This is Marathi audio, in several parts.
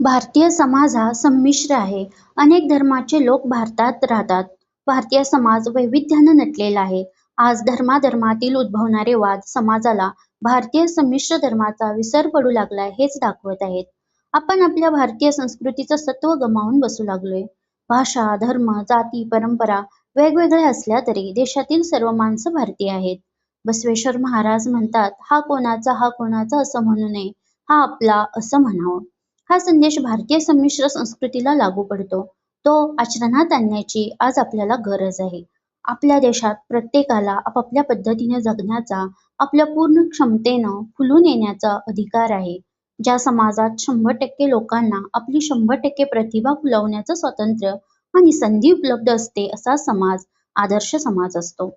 भारतीय समाज हा संमिश्र आहे. अनेक धर्माचे लोक भारतात राहतात. भारतीय समाज वैविध्यानं नटलेला आहे. आज धर्माधर्मातील उद्भवणारे वाद समाजाला भारतीय संमिश्र धर्माचा विसर पडू लागलाय हेच दाखवत आहेत. आपण आपल्या भारतीय संस्कृतीचं सत्व गमावून बसू लागलोय. भाषा, धर्म, जाती, परंपरा वेगवेगळ्या असल्या तरी देशातील सर्व माणसं भारतीय आहेत. बसवेश्वर महाराज म्हणतात, हा कोणाचा असं म्हणू नये, हा आपला असं म्हणावं. हा संदेश भारतीय संमिश्र संस्कृतीला लागू पडतो. तो आचरणात आणण्याची आज आपल्याला गरज आहे. आपल्या देशात प्रत्येकाला आपापल्या पद्धतीने जगण्याचा, आपल्या पूर्ण क्षमतेनं फुलून येण्याचा अधिकार आहे. ज्या समाजात 100% लोकांना आपली 100% प्रतिभा फुलवण्याचं स्वातंत्र्य आणि संधी उपलब्ध असते असा समाज आदर्श समाज असतो.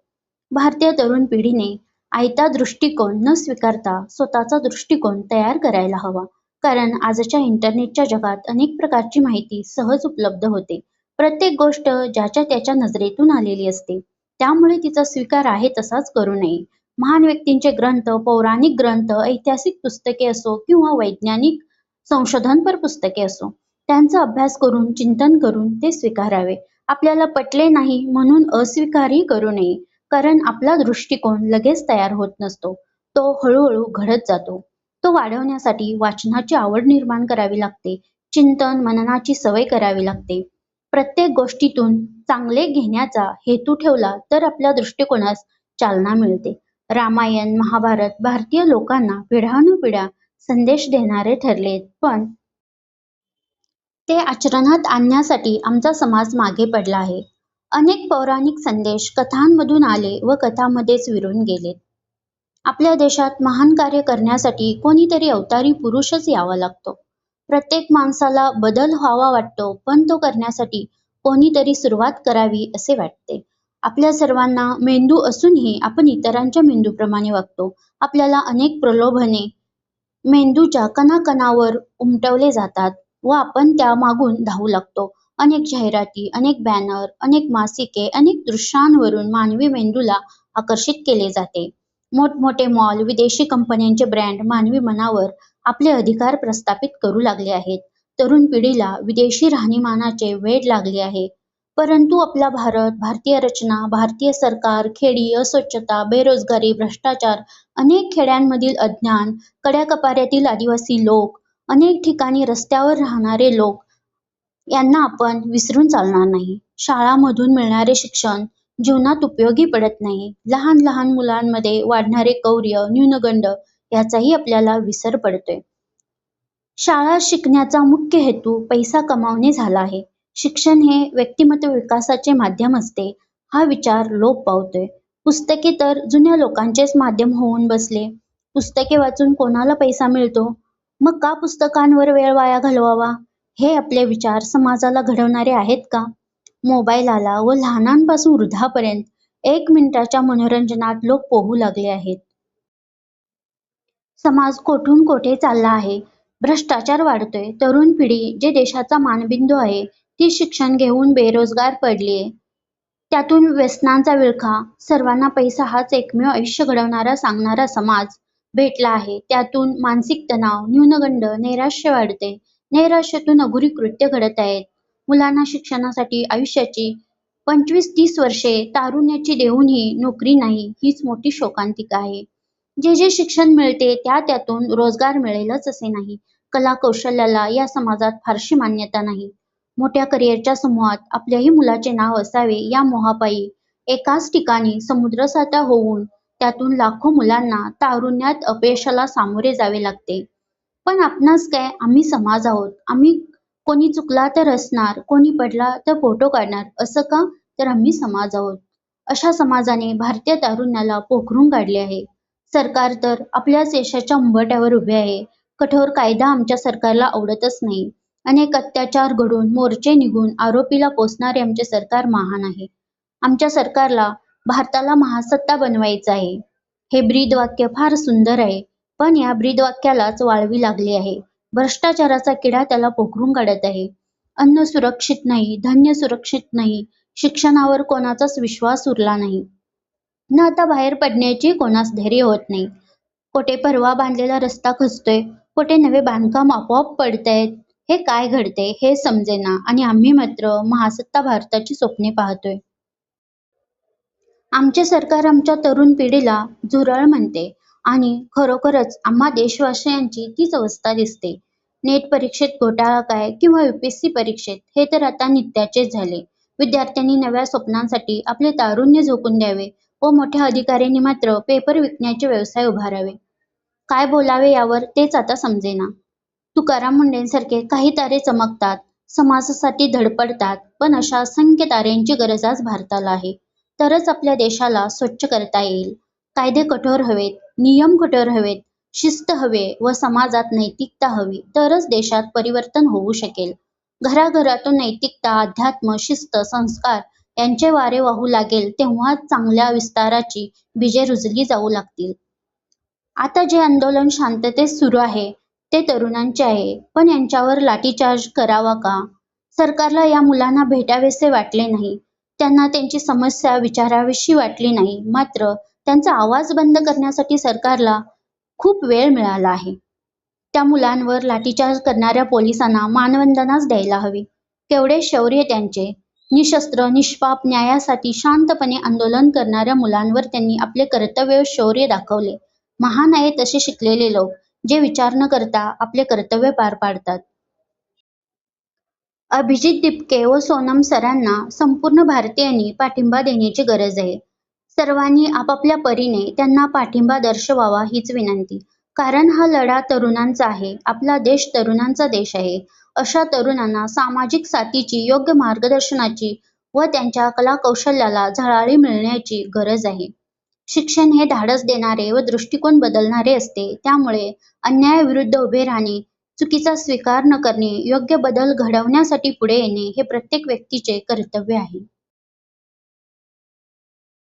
भारतीय तरुण पिढीने आयता दृष्टिकोन न स्वीकारता स्वतःचा दृष्टिकोन तयार करायला हवा. कारण आजच्या इंटरनेटच्या जगात अनेक प्रकारची माहिती सहज उपलब्ध होते. प्रत्येक गोष्ट ज्याच्या त्याच्या नजरेतून आलेली असते. त्यामुळे तिचा स्वीकार आहे तसाच करू नये. महान व्यक्तींचे ग्रंथ, पौराणिक ग्रंथ, ऐतिहासिक पुस्तके असो किंवा वैज्ञानिक संशोधनपर पुस्तके असो, त्यांचा अभ्यास करून, चिंतन करून ते स्वीकारावे. आपल्याला पटले नाही म्हणून अस्वीकारही करू नये. कारण आपला दृष्टिकोन लगेच तयार होत नसतो. तो हळूहळू घडत जातो. तो वाढवण्यासाठी वाचनाची आवड निर्माण करावी लागते. चिंतन, मननाची सवय करावी लागते. प्रत्येक गोष्टीतून चांगले घेण्याचा हेतू ठेवला तर आपल्या दृष्टिकोनास चालना मिळते. रामायण, महाभारत भारतीय लोकांना पिढ्यानुपिढ्या संदेश देणारे ठरलेत, पण ते आचरणात आणण्यासाठी आमचा समाज मागे पडला आहे. अनेक पौराणिक संदेश कथांमधून आले व कथांमध्येच विरून गेलेत. आपल्या देशात महान कार्य करण्यासाठी कोणीतरी अवतारी पुरुषच यावा लागतो. प्रत्येक माणसाला बदल व्हावा वाटतो, पण तो करण्यासाठी कोणीतरी सुरुवात करावी असे वाटते. आपल्या सर्वांना मेंदू असूनही आपण इतरांच्या मेंदूप्रमाणे वागतो. आपल्याला अनेक प्रलोभने मेंदूच्या कणाकणावर उमटवले जातात व आपण त्या मागून धावू लागतो. अनेक जाहिराती, अनेक बॅनर, अनेक मासिके, अनेक दृश्यांवरून मानवी मेंदूला आकर्षित केले जाते. मोठमोठे मॉल, विदेशी कंपन्यांचे ब्रँड मानवी मनावर आपले अधिकार प्रस्थापित करू लागले आहेत. तरुण पिढीला विदेशी राहणीमानाचे वेड लागले आहे. परंतु आपला भारत, भारतीय रचना, भारतीय सरकार, खेडी, अस्वच्छता, बेरोजगारी, भ्रष्टाचार, अनेक खेड्यांमधील अज्ञान, कड्याकपाऱ्यातील आदिवासी लोक, अनेक ठिकाणी रस्त्यावर राहणारे लोक यांना आपण विसरून चालणार नाही. शाळांमधून मिळणारे शिक्षण जीवनात उपयोगी पडत नाही. लहान लहान मुलांमध्ये वाढणारे क्रौर्य, न्यूनगंड याचाही आपल्याला विसर पडतोय. शाळा शिकण्याचा मुख्य हेतू पैसा कमावणे झाला आहे. शिक्षण हे व्यक्तिमत्व विकासाचे माध्यम असते हा विचार लोप पावतोय. पुस्तके तर जुन्या लोकांचेच माध्यम होऊन बसले. पुस्तके वाचून कोणाला पैसा मिळतो? मग का पुस्तकांवर वेळ वाया घालवावा? हे आपले विचार समाजाला घडवणारे आहेत का? मोबाईल आला व लहानांपासून वृद्धापर्यंत 1 मिनिटाच्या मनोरंजनात लोक पोहू लागले आहेत. समाज कोठून कोठे चालला आहे. भ्रष्टाचार वाढतोय. तरुण पिढी जे देशाचा मानबिंदू आहे ती शिक्षण घेऊन बेरोजगार पडलीये. त्यातून व्यसनांचा विळखा, सर्वांना पैसा हाच एकमेव आयुष्य घडवणारा सांगणारा समाज भेटला आहे. त्यातून मानसिक तणाव, न्यूनगंड, नैराश्य वाढते. नैराश्यातून अघोरी कृत्य घडत आहेत. मुलांना शिक्षणासाठी आयुष्याची 25-30 वर्षे तारुण्याची देऊनही नोकरी नाही हीच मोठी शोकांतिका आहे. जे शिक्षण मिळते त्यातून रोजगार मिळेलच असे नाही. कला कौशल्याला या समाजात फारशी मान्यता नाही. मोठ्या करिअरच्या समूहात आपल्याही मुलाचे नाव असावे या मोहापायी एकाच ठिकाणी समुद्रसाठा होऊन त्यातून लाखो मुलांना तारुण्यात अपयशाला सामोरे जावे लागते. पण आपणास काय, आम्ही समाज आहोत. आम्ही कोणी चुकला तर हसणार, कोणी पडला तर फोटो काढणार. असं का? तर आम्ही समाज आहोत. अशा समाजाने भारतीय तारुण्याला पोखरून काढले आहे. सरकार तर आपल्याच देशाच्या उंबरठ्यावर उभे आहे. कठोर कायदा आमच्या सरकारला आवडतच नाही. अनेक अत्याचार घडून, मोर्चे निघून आरोपीला पोसणारे आमचे सरकार महान आहे. आमच्या सरकारला भारताला महासत्ता बनवायचं आहे. हे ब्रीदवाक्य फार सुंदर आहे, पण या ब्रीदवाक्यालाच वाळवी लागली आहे. भ्रष्टाचाराचा किडा त्याला पोखरून काढत आहे. अन्न सुरक्षित नाही, धान्य सुरक्षित नाही, शिक्षणावर कोणाचाच विश्वास उरला नाही. न आता बाहेर पडण्याची कोणास धैर्य होत नाही. कोठे परवा बांधलेला रस्ता खचतोय, कोठे नवे बांधकाम आपोआप पडतायत. हे काय घडते हे समजेना आणि आम्ही मात्र महासत्ता भारताची स्वप्ने पाहतोय. आमचे सरकार आमच्या तरुण पिढीला झुरळ म्हणते आणि खरोखरच आम्हा देशवासियांची तीच अवस्था दिसते. नेट परीक्षेत घोटाळा काय किंवा यूपीएससी परीक्षेत हे तर आता नित्याचेच झाले. विद्यार्थ्यांनी नव्या स्वप्नांसाठी आपले तारुण्य झोकून द्यावे व मोठ्या अधिकाऱ्यांनी मात्र पेपर विकण्याचे व्यवसाय उभारावे. काय बोलावे यावर तेच आता समजेना. तुकाराम मुंडेंसारखे काही तारे चमकतात, समाजासाठी धडपडतात, पण अशा असंख्य ताऱ्यांची गरज आज भारताला आहे. तरच आपल्या देशाला स्वच्छ करता येईल. कायदे कठोर हवेत, नियम कठोर हवेत, शिस्त हवे व समाजात नैतिकता हवी, तरच देशात परिवर्तन होऊ शकेल. घराघरातून नैतिकता, अध्यात्म, शिस्त, संस्कार यांचे वारे वाहू लागेल तेव्हाच चांगल्या विस्ताराची बीजे रुजली जाऊ लागतील. आता जे आंदोलन शांततेत सुरू आहे ते तरुणांचे आहे, पण यांच्यावर लाठीचार्ज करावा का? सरकारला या मुलांना भेटावेसे वाटले नाही, त्यांना त्यांची समस्या विचारावीशी वाटली नाही, मात्र त्यांचा आवाज बंद करण्यासाठी सरकारला खूप वेळ मिळाला आहे. त्या मुलांवर लाठीचार्ज करणाऱ्या पोलिसांना मानवंदनाच द्यायला हवी. केवढे शौर्य त्यांचे! निशस्त्र, निष्पाप न्यायासाठी शांतपणे आंदोलन करणाऱ्या मुलांवर त्यांनी आपले कर्तव्य व शौर्य दाखवले. महान आहेत असे शिकलेले लोक, जे विचार न करता आपले कर्तव्य पार पाडतात. अभिजित दिपके व सोनम सरांना संपूर्ण भारतीयांनी पाठिंबा देण्याची गरज आहे. सर्वांनी आपापल्या परीने त्यांना पाठिंबा दर्शवावा हीच विनंती. कारण हा लढा तरुणांचा आहे. आपला देश तरुणांचा देश आहे. अशा तरुणांना सामाजिक साथीची, योग्य मार्गदर्शनाची व त्यांच्या कलाकौशल्याला झळाळी मिळण्याची गरज आहे. शिक्षण हे धाडस देणारे व दृष्टिकोन बदलणारे असते. त्यामुळे अन्यायाविरुद्ध उभे राहणे, चुकीचा स्वीकार न करणे, योग्य बदल घडवण्यासाठी पुढे येणे हे प्रत्येक व्यक्तीचे कर्तव्य आहे.